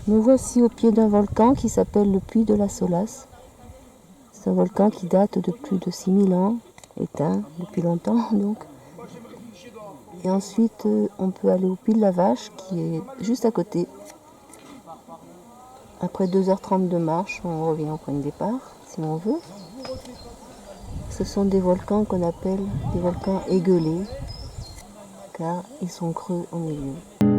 Nous voici au pied d'un volcan qui s'appelle le puy de Lassolas. C'est un volcan qui date de plus de 6000 ans, éteint depuis longtemps donc. Et ensuite, on peut aller au puy de la Vache qui est juste à côté. Après 2h30 de marche, on revient au point de départ, si on veut. Ce sont des volcans qu'on appelle des volcans égueulés, car ils sont creux au milieu.